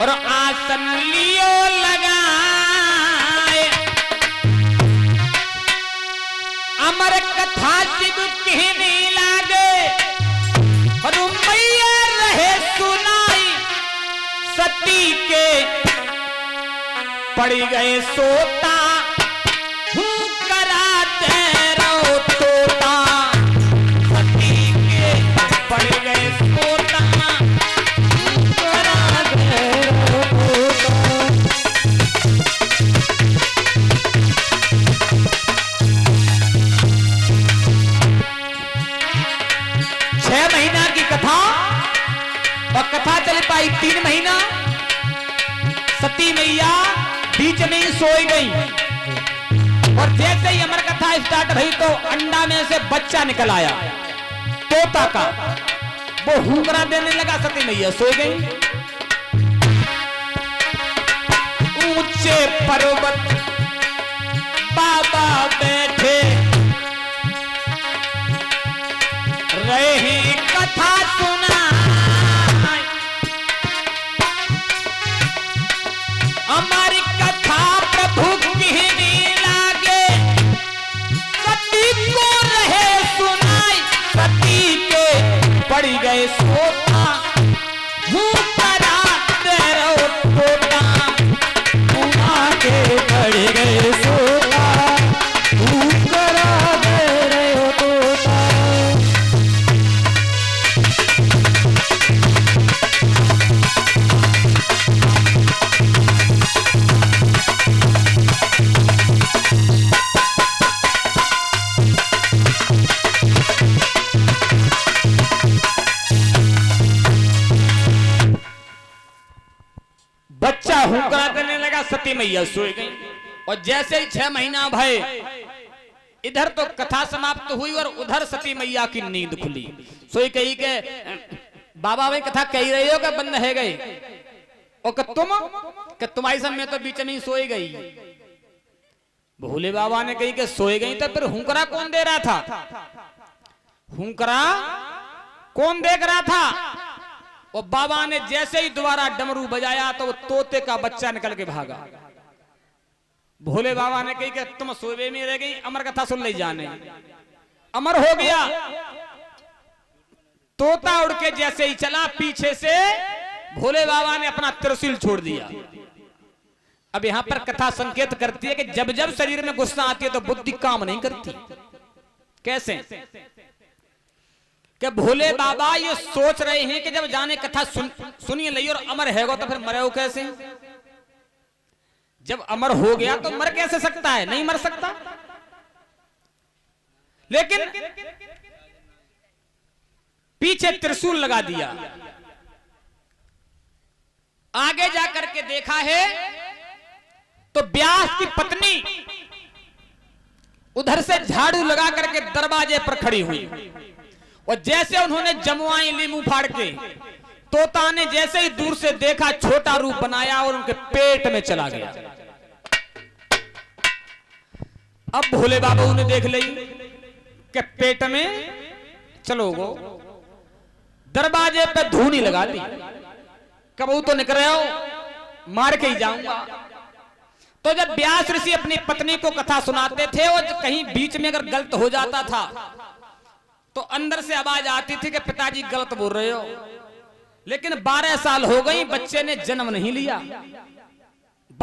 और आसन लियो लगाए। अमर कथा शिव कहने लागे और मैया रहे सुनाई। सती के पड़ गए सोता कराते रहो तोता। सती के पड़ गए सोता कराते रहो तोता। 6 महीना की कथा और कथा चल पाई 3 महीना। सती मैया बीच में ही सोई गई और जैसे ही अमर कथा स्टार्ट हुई तो अंडा में से बच्चा निकल आया तोता का। वो हुंकरा देने लगा, सती मैया सो गई। ऊंचे पर्वत बाबा बैठे रहे कथा सुना। हमारी कथा प्रभु कहने लागे। सती को रहे सुनाई। सती के पड़ गए सोता कराते रहो तोता। के पड़ गए सोता कराते रहो तोता। बच्चा हुंकरा देने लगा, सती मैया सो गई। और जैसे ही 6 महीना भय, इधर तो कथा समाप्त हुई और उधर सती मैया की नींद खुली। सोई कही के बाबा भाई कथा कह रही हो कि बंद है गई और तुम्हारी समय तो बीच में ही सोई गई। भोले बाबा ने कही कि सोई गई तो फिर हुंकरा कौन दे रहा था? हुंकरा कौन देख रहा था? और बाबा ने जैसे ही दोबारा डमरू बजाया तो वो तोते का बच्चा निकल के भागा। भोले बाबा ने कही कि तुम सोए में रह गई, अमर कथा सुन ले जाने। अमर हो गया। तोता उड़ के जैसे ही चला, पीछे से भोले बाबा ने अपना त्रिशूल छोड़ दिया। अब यहां पर कथा संकेत करती है कि जब जब शरीर में गुस्सा आती है तो बुद्धि काम नहीं करती। कैसे? कि भोले बाबा ये सोच रहे हैं कि जब जाने कथा सुनिए लई और अमर हैगो तो फिर मरे हो कैसे? जब अमर हो गया तो मर कैसे सकता है? नहीं मर सकता। लेकिन पीछे त्रिशूल लगा दिया। आगे जाकर के देखा है तो व्यास की पत्नी उधर से झाड़ू लगा करके दरवाजे पर खड़ी हुई और जैसे उन्होंने जमुआई ली मुंह फाड़ के, तोता ने जैसे ही दूर से देखा छोटा रूप बनाया और उनके पेट में चला गया। अब भोले बाबा उन्हें देख ली कि पेट में चलो गो, दरवाजे पे धूनी लगा दी। कबू तो निकल रहे हो, मार के ही जाऊंगा। तो जब व्यास ऋषि अपनी पत्नी को कथा सुनाते थे और कहीं बीच में अगर गलत हो जाता था तो अंदर से आवाज आती थी कि पिताजी गलत बोल रहे हो। लेकिन 12 साल हो गई, बच्चे ने जन्म नहीं लिया।